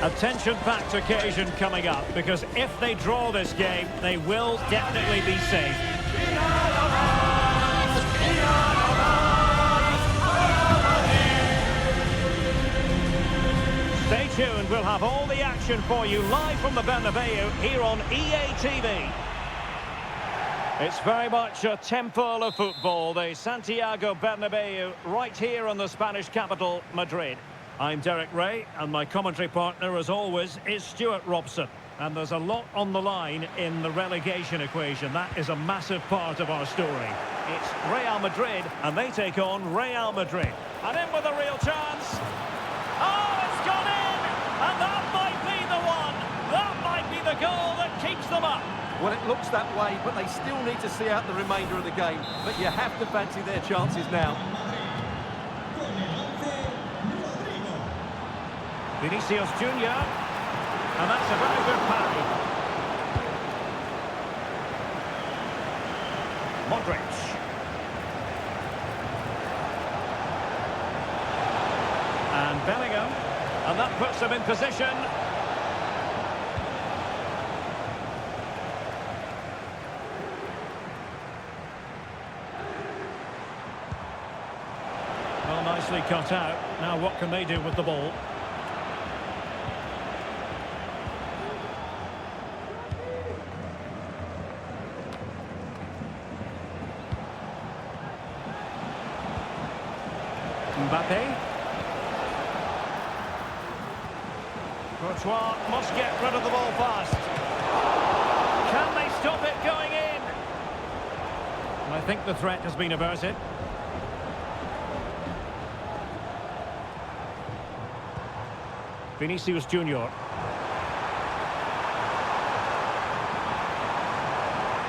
A tension-packed occasion coming up, because if they draw this game, they will definitely be safe. Stay tuned, we'll have all the action for you live from the Bernabeu here on EA TV. It's very much a temple of football, the Santiago Bernabeu, right here in the Spanish capital, Madrid. I'm Derek Ray, and my commentary partner, as always, is Stuart Robson. And there's a lot on the line in the relegation equation. That is a massive part of our story. It's Real Madrid, and they take on Real Madrid. And in with a real chance. Oh, it's gone in! And that might be the one. That might be the goal that keeps them up. Well, it looks that way, but they still need to see out the remainder of the game. But you have to fancy their chances now. Vinicius Junior, and that's a very good parry. Modric. And Bellingham, and that puts them in position. Well, nicely cut out. Now what can they do with the ball? Mbappe. Courtois must get rid of the ball fast. Can they stop it going in? I think the threat has been averted. Vinicius Junior.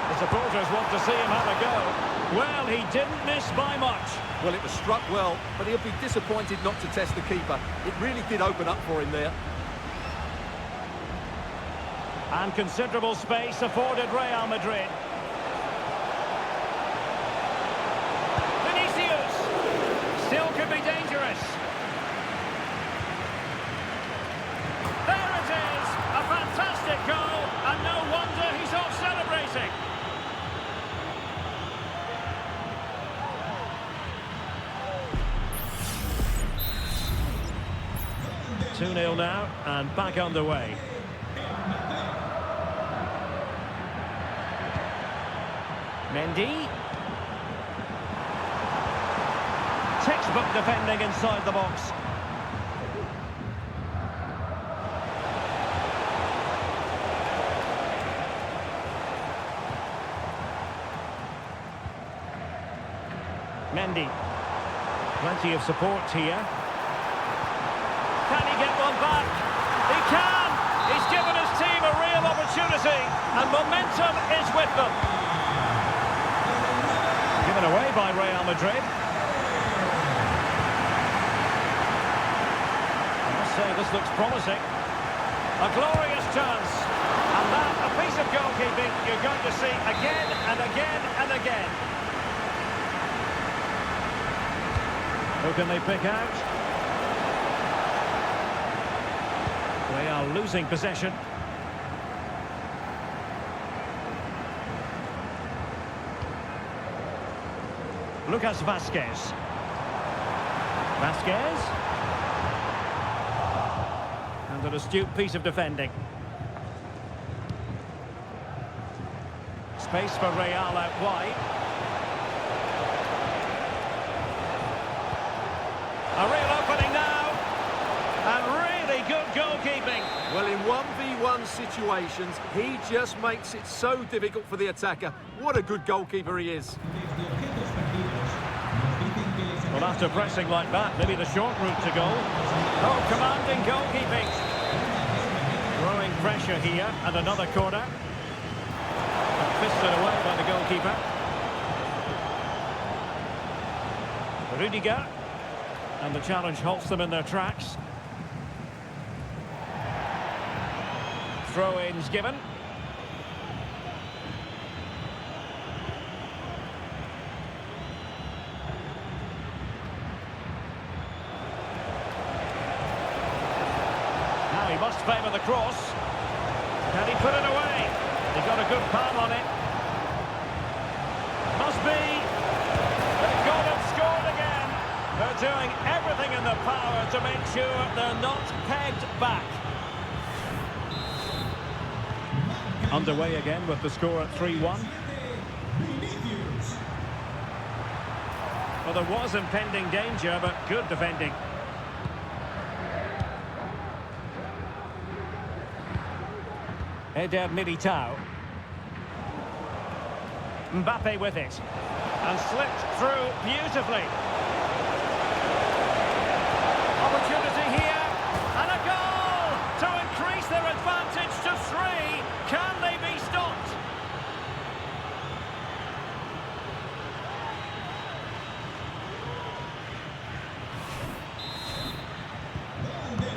The supporters want to see him have a go. Well, he didn't miss by much. Well, it was struck well, but he'll be disappointed not to test the keeper. It really did open up for him there. And considerable space afforded Real Madrid. Vinicius! Still could be dangerous. There it is! A fantastic goal, and no wonder he's off celebrating. 2-0 now, and back underway. Mendy. Textbook defending inside the box. Mendy. Plenty of support here. Can he get one back? He can! He's given his team a real opportunity, and momentum is with them. Given away by Real Madrid. I must say, this looks promising. A glorious chance. And that, a piece of goalkeeping you're going to see again and again and again. Who can they pick out? They are losing possession. Lucas Vázquez. Vázquez. And an astute piece of defending. Space for Real out wide. A real opening now. And really good goalkeeping. Well, in 1v1 situations, he just makes it so difficult for the attacker. What a good goalkeeper he is. Well, after pressing like that, maybe the short route to goal. Oh, commanding goalkeeping. Growing pressure here, and another corner. And fisted away by the goalkeeper. Rudiger. And the challenge halts them in their tracks. Throw-ins given. Now he He must favour the cross. Can he put it away? He got a good palm on it. Must be. They've gone and scored again. They're doing everything in their power to make sure they're not pegged back. Underway again with the score at 3-1. Well, there was impending danger, but good defending. Eder Militao. Mbappe with it. And slipped through beautifully. Opportunity here. And a goal to increase their advantage to 3. Can they be stopped?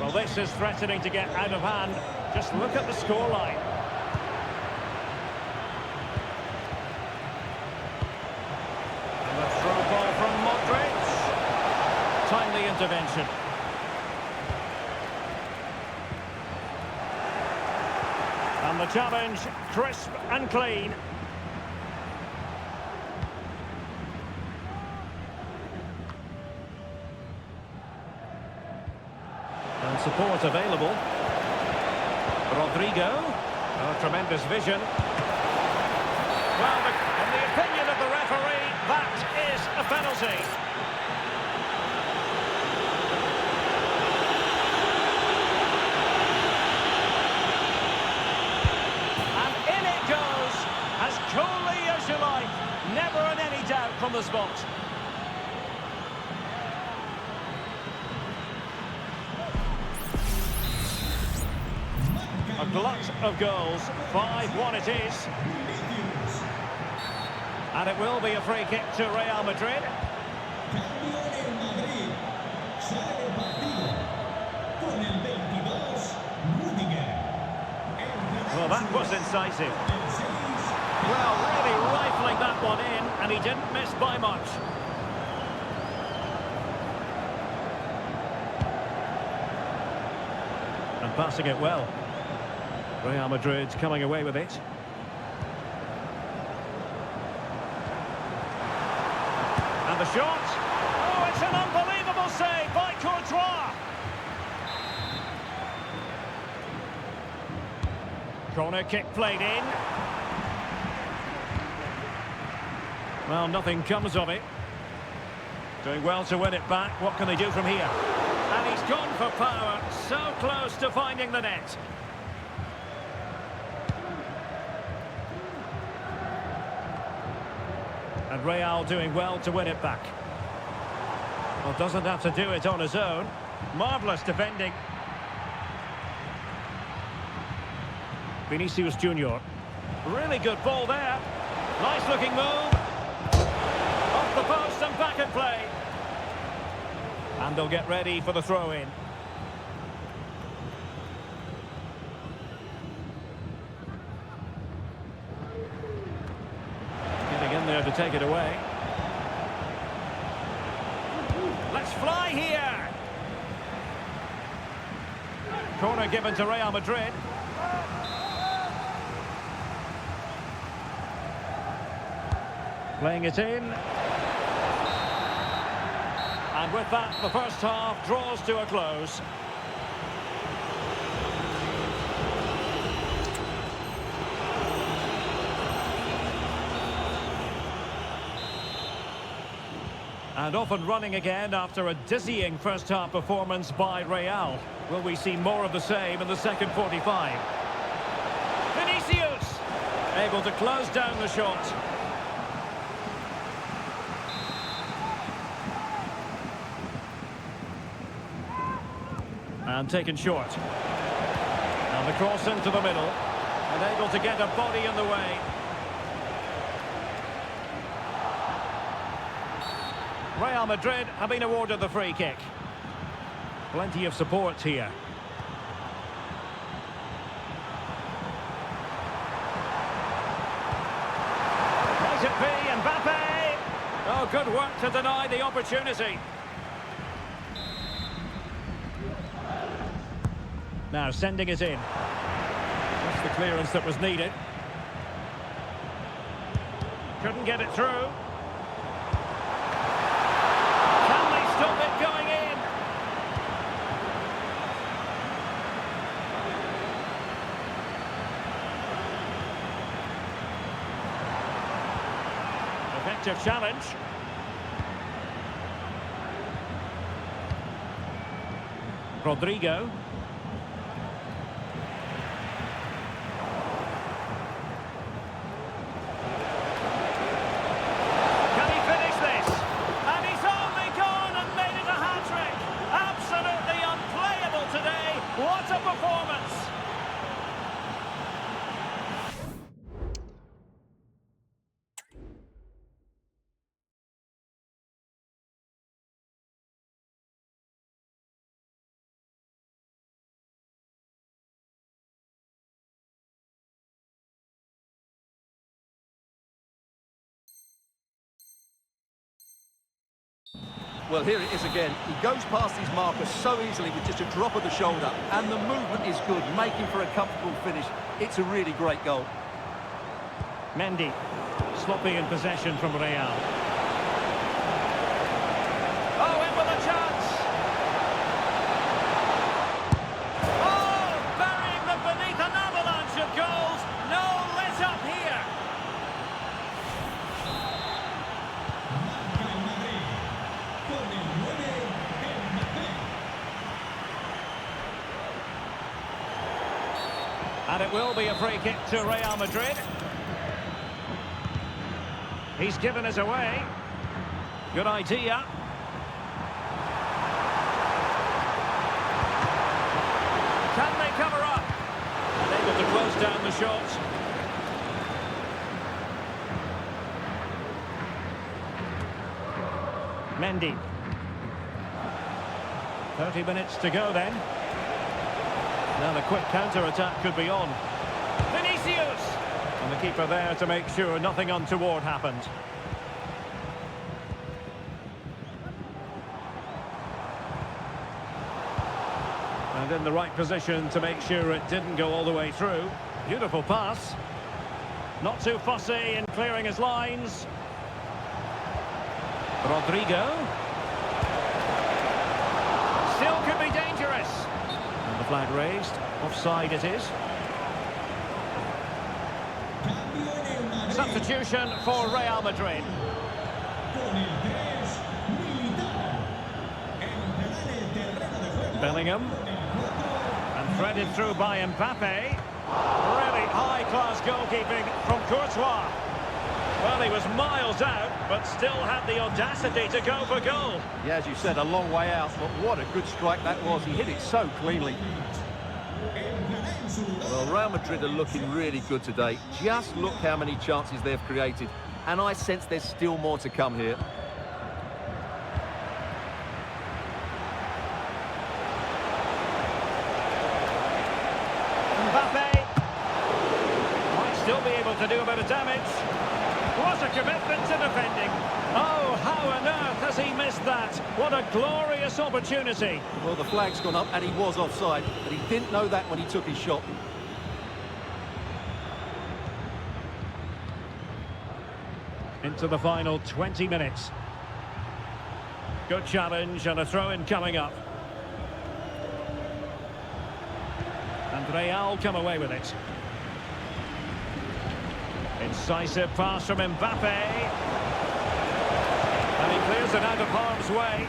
Well, this is threatening to get out of hand. Just look at the scoreline. And the throw ball from Madrid. Timely intervention. And the challenge, crisp and clean. And support available. Rodrigo. Oh, tremendous vision. Well, in the opinion of the referee, that is a penalty. And in it goes, as coolly as you like. Never in any doubt from the spot. A glut of goals, 5-1 it is. And it will be a free kick to Real Madrid. Well, that was incisive. Well, really rifling that one in, and he didn't miss by much. And passing it well. Real Madrid coming away with it. And the shot. Oh, it's an unbelievable save by Courtois. Corner kick played in. Well, nothing comes of it. Doing well to win it back. What can they do from here? And he's gone for power. So close to finding the net. And Real doing well to win it back. Well, doesn't have to do it on his own. Marvellous defending. Vinicius Junior. Really good ball there. Nice looking move. Off the post and back in play. And they'll get ready for the throw-in. In there to take it away. Let's fly here. Corner given to Real Madrid. Playing it in. And with that, the first half draws to a close. And off and running again after a dizzying first-half performance by Real. Will we see more of the same in the second 45? Vinicius! Able to close down the shot. And taken short. And the cross into the middle. And able to get a body in the way. Real Madrid have been awarded the free kick. Plenty of support here. Might it be Mbappe? Oh, good work to deny the opportunity. Now sending it in. That's the clearance that was needed. Couldn't get it through. Can they stop it going in? Effective challenge. Rodrigo. What a performance! Well, here it is again. He goes past his marker so easily with just a drop of the shoulder, and the movement is good, making for a comfortable finish. It's a really great goal. Mendy, sloppy in possession from Real. Oh, in with a chance! Oh, burying them beneath an avalanche of goals. No let up here. And it will be a free kick to Real Madrid. He's given us away. Good idea. Can they cover up? Unable to close down the shot. Mendy. 30 minutes to go then. Now the quick counter-attack could be on. Vinicius! And the keeper there to make sure nothing untoward happened. And in the right position to make sure it didn't go all the way through. Beautiful pass. Not too fussy in clearing his lines. Rodrigo. Still could be dangerous. And the flag raised. Offside it is. Substitution for Real Madrid. Bellingham. And threaded through by Mbappe. Really high-class goalkeeping from Courtois. Well, he was miles out, but still had the audacity to go for goal. Yeah, as you said, a long way out, but what a good strike that was. He hit it so cleanly. Well, Real Madrid are looking really good today. Just look how many chances they've created. And I sense there's still more to come here. Mbappe might still be able to do a bit of damage. What a commitment to defending. Oh, how on earth has he missed that? What a glorious opportunity. Well, the flag's gone up and he was offside, but he didn't know that when he took his shot. Into the final 20 minutes. Good challenge and a throw-in coming up. And Real come away with it. Incisive pass from Mbappe. And he clears it out of harm's way.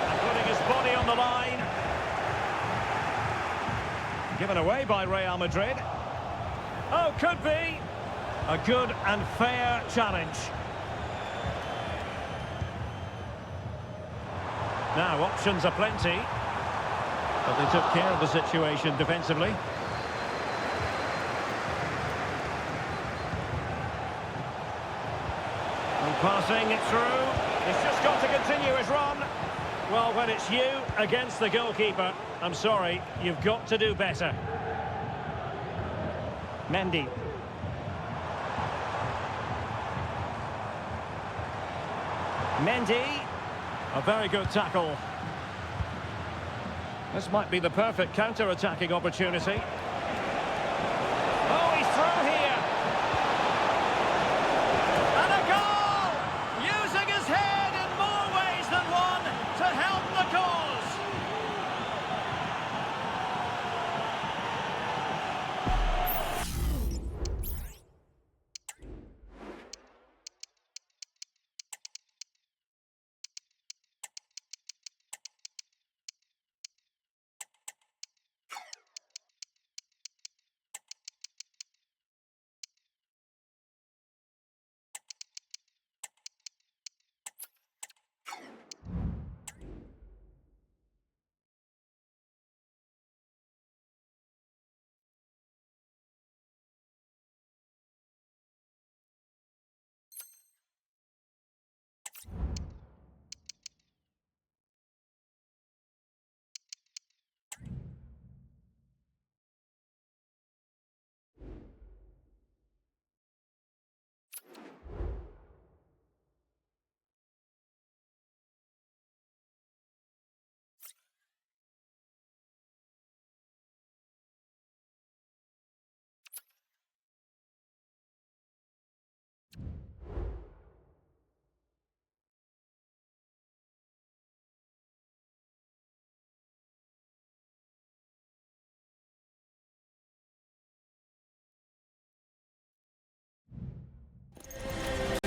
And putting his body on the line. Given away by Real Madrid. Oh, could be. A good and fair challenge. Now, options are plenty, but they took care of the situation defensively. And passing it through. He's just got to continue his run. Well, when it's you against the goalkeeper, I'm sorry, you've got to do better. Mendy. Mendy. A very good tackle. This might be the perfect counter-attacking opportunity. Oh, he's through here. And a goal! Using his head in more ways than one to help the cause.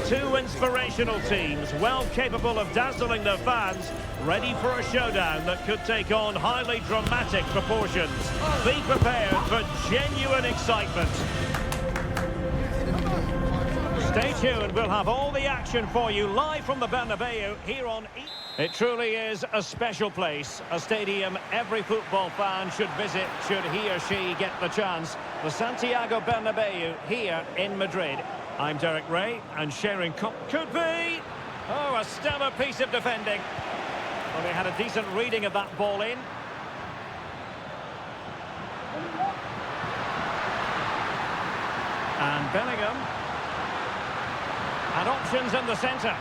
Two inspirational teams, well capable of dazzling their fans, ready for a showdown that could take on highly dramatic proportions. Be prepared for genuine excitement. Stay tuned, we'll have all the action for you live from the Bernabeu here on EA. It truly is a special place, a stadium every football fan should visit should he or she get the chance. The Santiago Bernabeu here in Madrid. I'm Derek Ray, and sharing could be... Oh, a stellar piece of defending. Well, they had a decent reading of that ball in. And Bellingham. And options in the centre.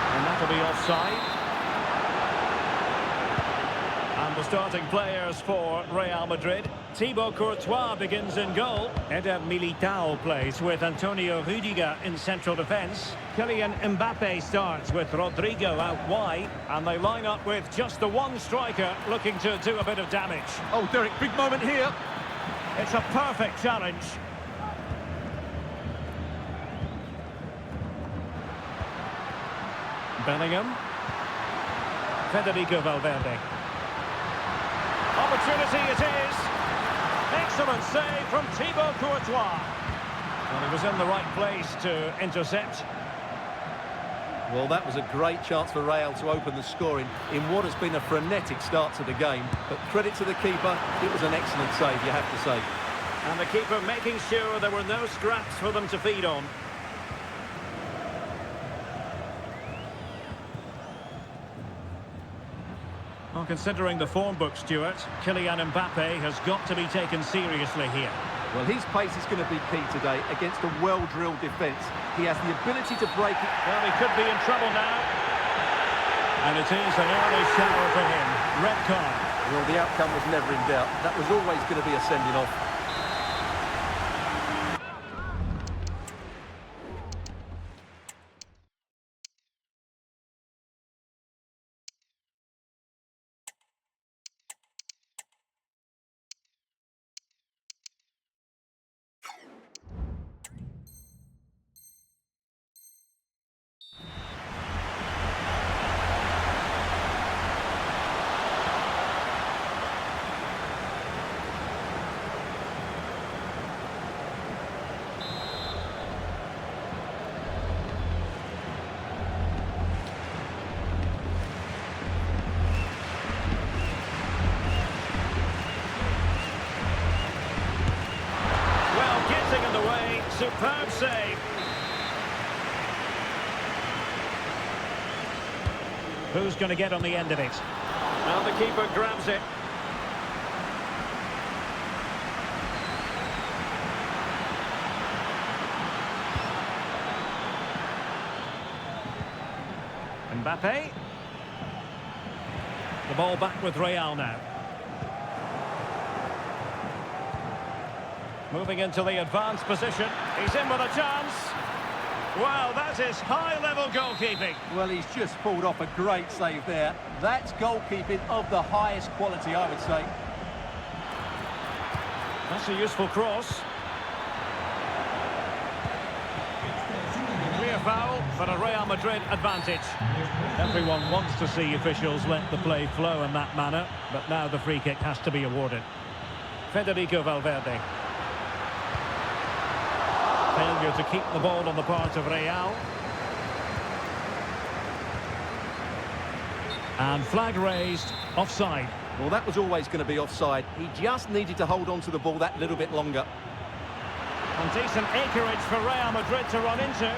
And that'll be offside. And the starting players for Real Madrid. Thibaut Courtois begins in goal. Eder Militao plays with Antonio Rudiger in central defence. Kylian Mbappe starts with Rodrigo out wide. And they line up with just the one striker looking to do a bit of damage. Oh, Derek, big moment here. It's a perfect challenge. Bellingham. Federico Valverde. Opportunity it is. Excellent save from Thibaut Courtois. Well, he was in the right place to intercept. Well, that was a great chance for Real to open the scoring in what has been a frenetic start to the game. But credit to the keeper, it was an excellent save, you have to say. And the keeper making sure there were no scraps for them to feed on. Well, considering the form book, Stuart, Kylian Mbappe has got to be taken seriously here. Well, his pace is going to be key today against a well-drilled defence. He has the ability to break it. Well, he could be in trouble now. And it is an early shower for him. Red card. Well, the outcome was never in doubt. That was always going to be a sending off. Superb save. Who's going to get on the end of it? Well, the keeper grabs it. Mbappe. The ball back with Real now. Moving into the advanced position. He's in with a chance. Well, that is high-level goalkeeping. Well, he's just pulled off a great save there. That's goalkeeping of the highest quality, I would say. That's a useful cross. Clear foul for a Real Madrid advantage. Everyone wants to see officials let the play flow in that manner, but now the free kick has to be awarded. Federico Valverde. Failure to keep the ball on the part of Real. And flag raised, offside. Well, that was always going to be offside. He just needed to hold on to the ball that little bit longer. And decent acreage for Real Madrid to run into.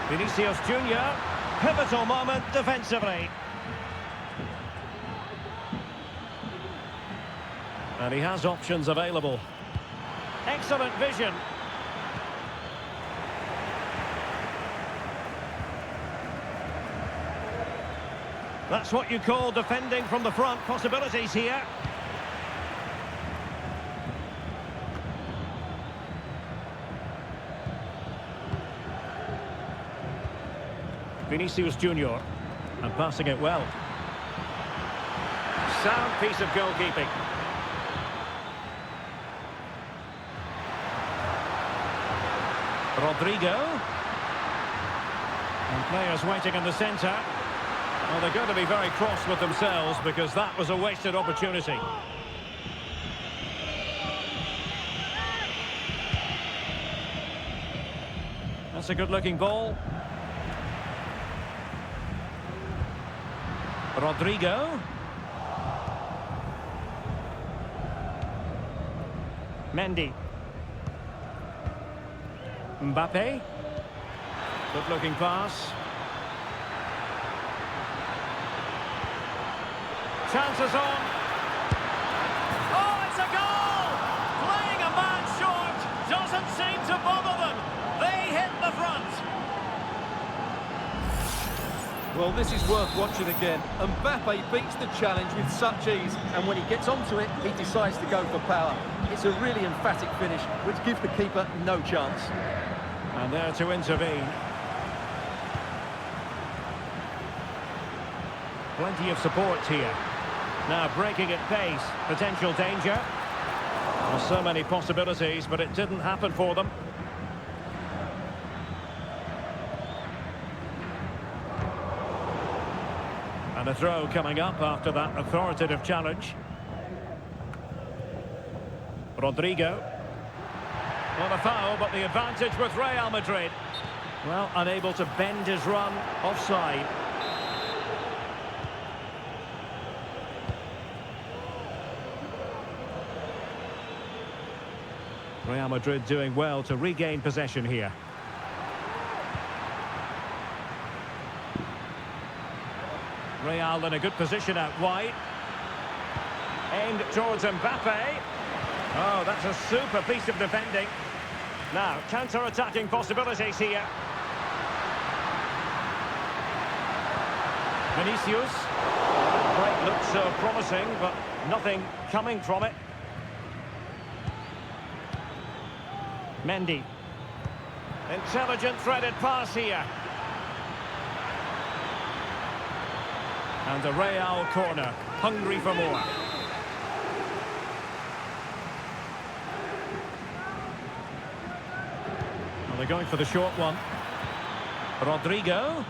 Vinicius Junior, pivotal moment defensively. And he has options available. Excellent vision. That's what you call defending from the front. Possibilities here. Vinicius Junior, and passing it well. Sound piece of goalkeeping. Rodrigo. And players waiting in the centre. Well, they're going to be very cross with themselves because that was a wasted opportunity. That's a good-looking ball. Rodrigo. Mendy. Mbappe. Good-looking pass. Chances on. Oh, it's a goal! Playing a man short doesn't seem to bother them. They hit the front. Well, this is worth watching again. Mbappe beats the challenge with such ease, and when he gets onto it, he decides to go for power. It's a really emphatic finish, which gives the keeper no chance. And there to intervene. Plenty of support here. Now breaking at pace, potential danger. Well, so many possibilities, but it didn't happen for them. And a throw coming up after that authoritative challenge. Rodrigo. Not a foul, but the advantage with Real Madrid. Well, unable to bend his run, offside. Real Madrid doing well to regain possession here. Real in a good position out wide. Aimed towards Mbappe. Oh, that's a super piece of defending. Now, counter-attacking possibilities here. Vinicius. Break looks so promising, but nothing coming from it. Mendy. Intelligent threaded pass here. And a Real corner, hungry for more. Well, they're going for the short one. Rodrigo.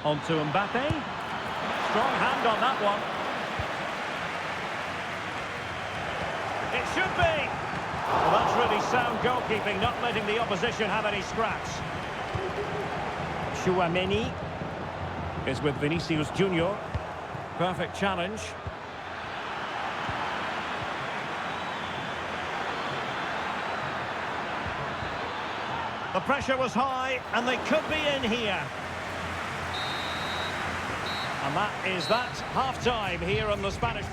On to Mbappe. Strong hand on that one. It should be. Well, that's really sound goalkeeping, not letting the opposition have any scraps. Tchouaméni is with Vinicius Junior. Perfect challenge. The pressure was high, and they could be in here. And that is that. Half-time here on the Spanish...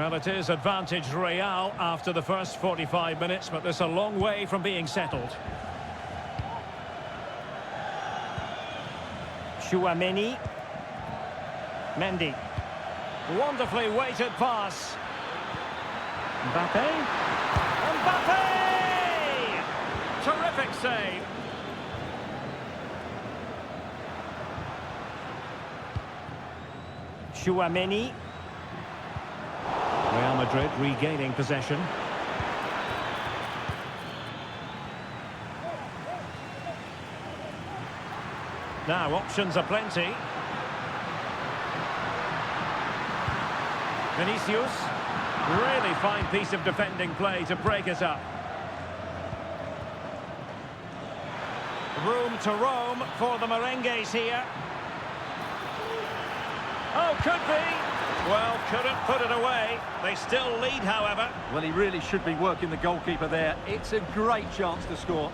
Well, it is advantage Real after the first 45 minutes, but there's a long way from being settled. Tchouaméni. Mendy. Wonderfully weighted pass. Mbappe. Mbappe! Terrific save. Tchouaméni. Real Madrid regaining possession. Now options are plenty. Vinicius. Really fine piece of defending play to break it up. Room to roam for the merengues here. Oh, could be. Well, couldn't put it away. They still lead, however. Well, he really should be working the goalkeeper there. It's a great chance to score.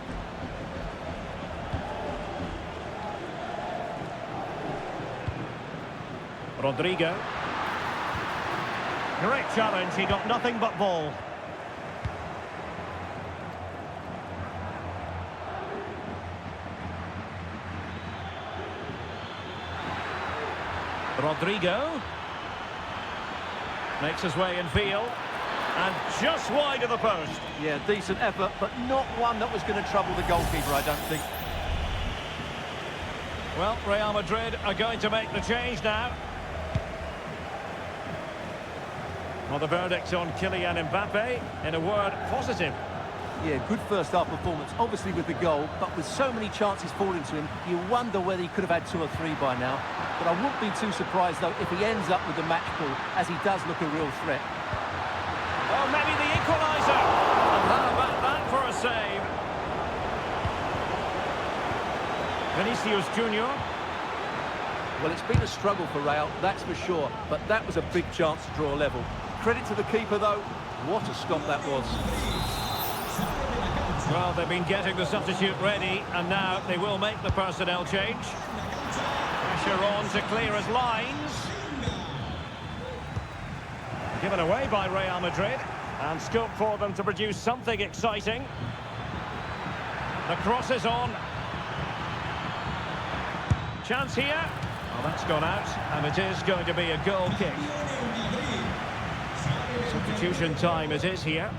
Rodrigo. Great challenge, he got nothing but ball. Rodrigo. Makes his way in field. And just wide of the post. Yeah, decent effort, but not one that was going to trouble the goalkeeper, I don't think. Well, Real Madrid are going to make the change now. Well, the verdict on Kylian Mbappe, in a word, positive. Yeah, good first half performance, obviously with the goal, but with so many chances falling to him, you wonder whether he could have had 2 or 3 by now. But I wouldn't be too surprised, though, if he ends up with the match ball, as he does look a real threat. Oh, maybe the equaliser. And how about that for a save? Vinicius Junior. Well, it's been a struggle for Real, that's for sure, but that was a big chance to draw level. Credit to the keeper, though. What a stop that was. Well, they've been getting the substitute ready, and now they will make the personnel change. Pressure on to clear his lines. Given away by Real Madrid, and scope for them to produce something exciting. The cross is on. Chance here. Well, that's gone out, and it is going to be a goal kick. Substitution time it is here.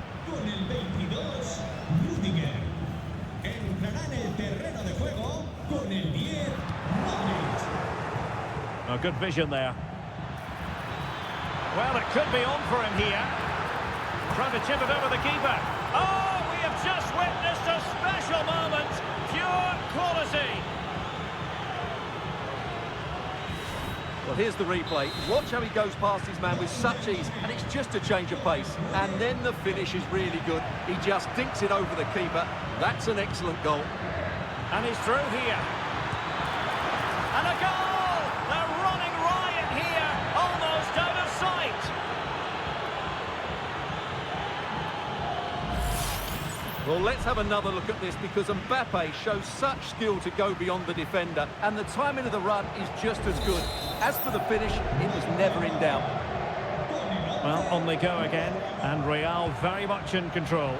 Oh, good vision there. Well, it could be on for him here. Trying to chip it over the keeper. Oh, we have just witnessed a special moment. Pure quality. Well, here's the replay. Watch how he goes past his man with such ease, and it's just a change of pace. And then the finish is really good. He just dinks it over the keeper. That's an excellent goal. And he's through here. And a goal! They're running riot here, almost out of sight. Well, let's have another look at this, because Mbappe shows such skill to go beyond the defender, and the timing of the run is just as good. As for the finish, it was never in doubt. Well, on they go again, and Real very much in control.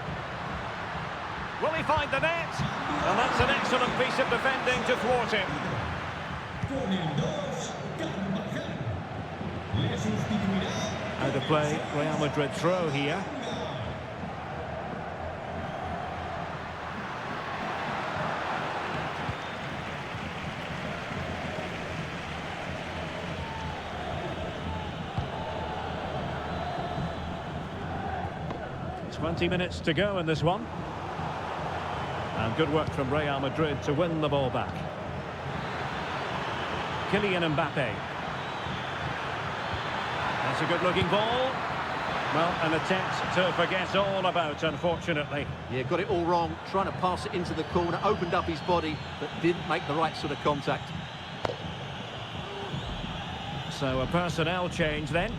Will he find the net? And that's an excellent piece of defending to thwart him. Out of play, Real Madrid throw here. "20 minutes to go in this one. And good work from Real Madrid to win the ball back. Kylian Mbappe. That's a good-looking ball. Well, an attempt to forget all about, unfortunately. Yeah, got it all wrong. Trying to pass it into the corner, opened up his body, but didn't make the right sort of contact. So a personnel change then.